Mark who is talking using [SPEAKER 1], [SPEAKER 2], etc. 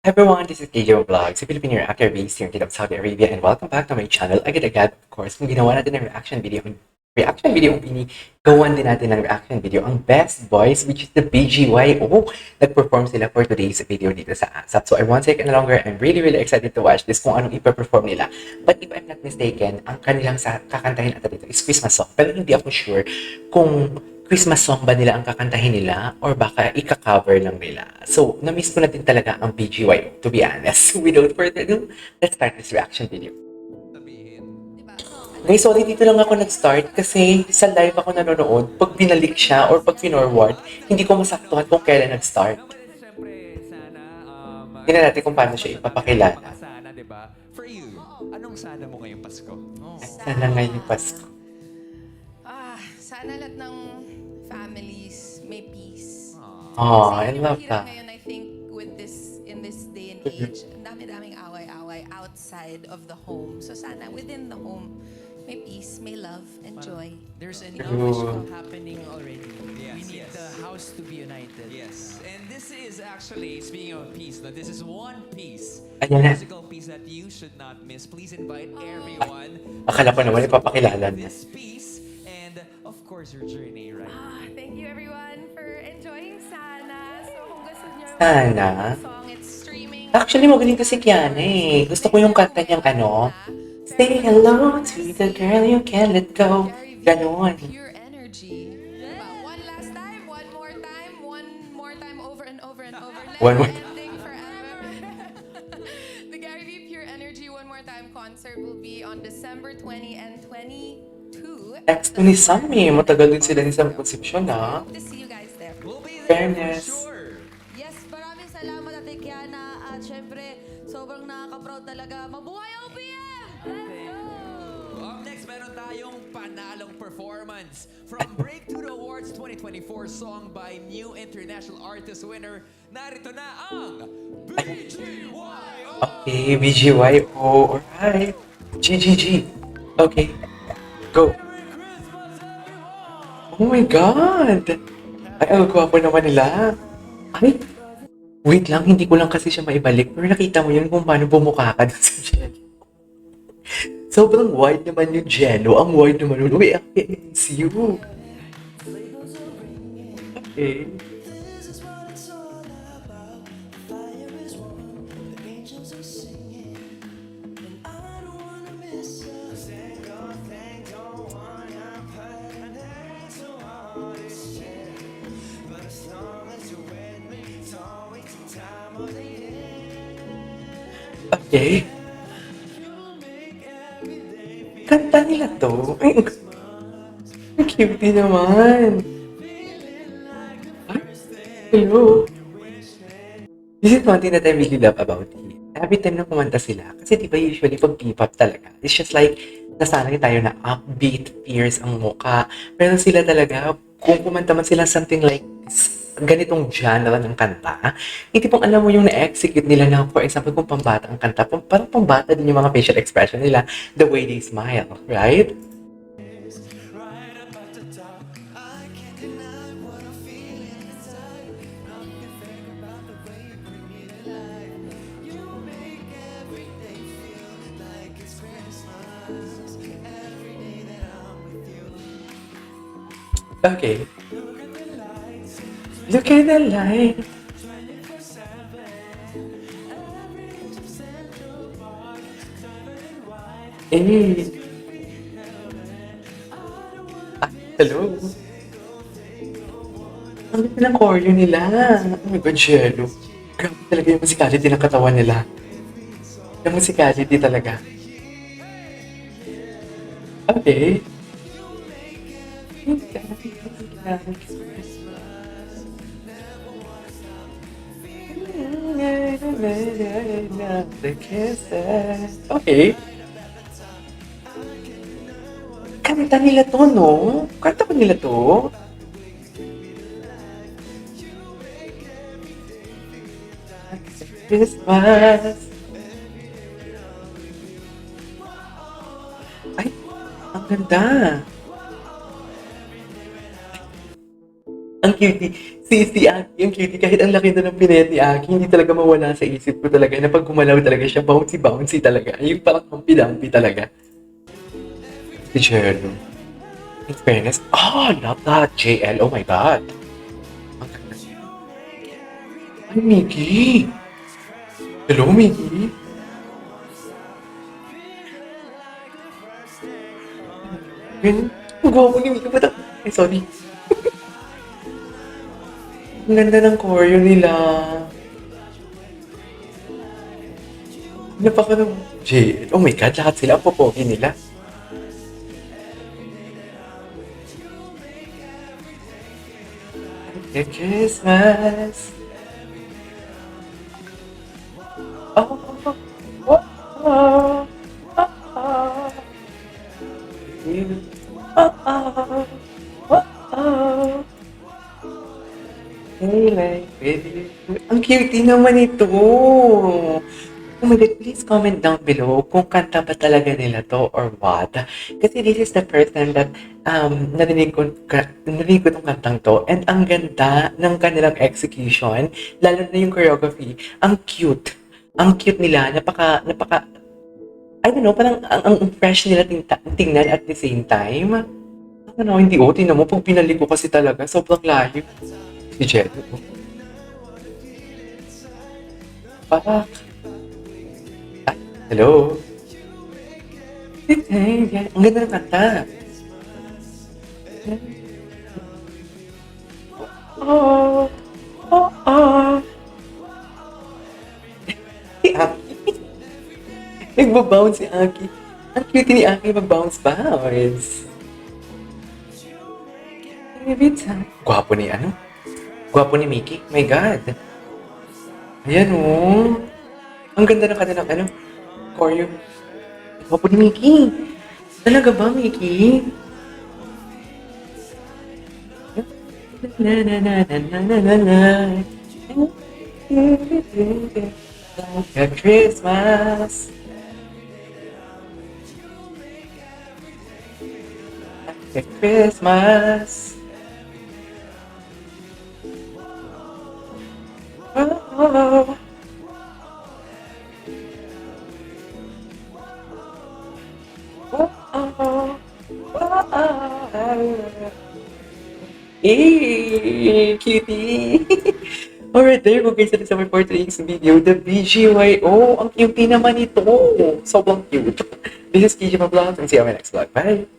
[SPEAKER 1] Everyone, this is KJ Vlogs, a Filipino reactor based here in Kingdom, Saudi Arabia, and welcome back to my channel. Agad-agad, of course, kung ginawa natin ng reaction video, gawan din natin ng reaction video, ang Best Boys, which is the BGY. Nag-perform sila for today's video dito sa ASAP. So I won't take any longer. I'm really excited to watch this, kung anong ipa-perform nila. But if I'm not mistaken, ang kanilang kakantahin ata dito is Christmas song. Pero hindi ako sure kung Christmas song ba nila ang kakantahin nila or baka ika-cover lang nila. So, na-miss ko na din talaga ang BGY, to be honest. Without further ado, let's start this reaction video. Guys, sorry, dito lang ako nag-start kasi sa live ako nanonood. Pag binalik siya or pag pinorward, hindi ko masaktuhan kung kailan nag-start. Tingnan natin kung paano siya ipapakilala.
[SPEAKER 2] Sana, di ba? For you, anong sana mo ngayong Pasko?
[SPEAKER 1] Sana ngayong Pasko.
[SPEAKER 3] Sana lahat ng families may peace.
[SPEAKER 1] Oh, I
[SPEAKER 3] Kasi
[SPEAKER 1] love
[SPEAKER 3] yung hirap
[SPEAKER 1] that.
[SPEAKER 3] ngayon, I think, in this day and age, ang dami-daming away-away outside of the home. So sana within the home, may peace, may love, and joy.
[SPEAKER 4] There's an
[SPEAKER 1] True.
[SPEAKER 4] issue happening already.
[SPEAKER 2] Yes,
[SPEAKER 4] We need
[SPEAKER 2] yes.
[SPEAKER 4] the house to be united.
[SPEAKER 2] Yes. And this is actually, speaking of peace, no, this is one piece.
[SPEAKER 1] Ayan na.
[SPEAKER 2] Musical piece that you should not miss. Please invite everyone.
[SPEAKER 1] Akala ko naman ipapakilala niya.
[SPEAKER 2] This piece and, of course, your journey, right?
[SPEAKER 3] Thank you everyone for enjoying Sana. So kung gusto niyo
[SPEAKER 1] Sana?
[SPEAKER 3] song, it's streaming.
[SPEAKER 1] Actually, magaling to si Kiana eh. Gusto ko yung kanta niyang ano, say hello to the girl you can't let go. Ganon.
[SPEAKER 3] Pure energy. Diba? One last time, one more time, over and over and over.
[SPEAKER 1] One more-
[SPEAKER 3] Never ending forever. The Gary V Pure Energy One More Time concert will be on December 20 and 22.
[SPEAKER 1] Ex to ni Sam eh. Matagal din sila ni Sam Concepcion ha.
[SPEAKER 3] Hope to see you guys there.
[SPEAKER 2] We'll be there
[SPEAKER 1] Fairness.
[SPEAKER 2] for sure.
[SPEAKER 5] Yes, maraming salamat Ate Kiana at syempre sobrang nakaka-proud talaga. Mabuhay OPM! Let's go!
[SPEAKER 2] Up next, meron tayong panalong performance from Breakthrough Awards 2024 song by New International Artist winner. Narito na ang BGYO!
[SPEAKER 1] Okay, BGY. Oh, alright. GGG. Okay. Go. Oh my God! Ay, ang gwapo naman nila. Ay, wait lang, hindi ko lang kasi siya maibalik. Pero nakita mo yun kung paano bumukha ka dun sa jello. Sobrang wide naman yung jello. Ang wide naman nun. Uy, it's you. Okay. Okay. Kanta nila to. Ay, ang cute naman. Ay, hello. This is one thing that I really love about it. Every time na kumanta sila, kasi di ba usually pag P-pop talaga, it's just like, nasanay tayo na upbeat, fierce ang mukha. Pero sila talaga, kung kumanta man sila something like ganitong genre ng kanta, hindi pong alam mo yung na-execute nila na, for example, kung pambata ang kanta, parang pambata din yung mga facial expression nila, the way they smile, right? Okay. Look at the light. Eh. Ah, hello. Ang ganda ng choreo nila. Oh my God, Jello. Grabe talaga yung musicality ng katawan nila. Yung musicality talaga. Okay. Okay. Kanta nila to, no? Kanta ba nila to? Christmas. Ay, ang ganda. Ang cutie. Si Aki, ang cutie. Kahit ang laki na ng pinayat ni Aki, hindi talaga mawala sa isip ko talaga na pag gumalaw talaga siya, bouncy-bouncy talaga. Yung parang humpy-dumpy talaga. Si Jello. In fairness, love that. JL, oh my God. Ang ganda niya. Ay, Mickey. Hello, Mickey. Ang gwapo ni Mickey. Ba't ay, sorry. Ang ganda ng choreo nila. Napaka ng JL. Oh my God, lahat sila ang popogi nila. Happy Christmas. Oh, oh, oh, oh, oh. You, oh, oh, oh, oh. Hey, like, with you. Ang cutie naman ito. Oh my God, please comment down below kung kanta ba talaga nila to or what. Kasi this is the first time that narinig ko tong kantang to. And ang ganda ng kanilang execution. Lalo na yung choreography. Ang cute. Ang cute nila. Napaka, I don't know, parang ang fresh nila tingnan at the same time. Ano, hindi tingnan mo, pag pinali ko kasi talaga, sobrang layo. Si Jet. Pak. Hello? Ang ganda ng kanta. Oh, oh, oh. Si Aki. Nagbabounce si Aki. Ang cute ni Aki mag-bounce. Every time. Gwapo ni ano? Gwapo ni Mickey. My God. Ayan oh. Ang ganda ng kanilang ano? Choreo. Gwapo ni Mickey. Talaga ba, Mickey? Na na na na na na na na. Like a Christmas. Like a Christmas. Oh, oh. Cutie! Alright, there you go guys. That's our for today's video. The BGYO. Ang cutie naman ito. Sobrang cute. This is KJ Vlogs and see you on my next vlog. Bye!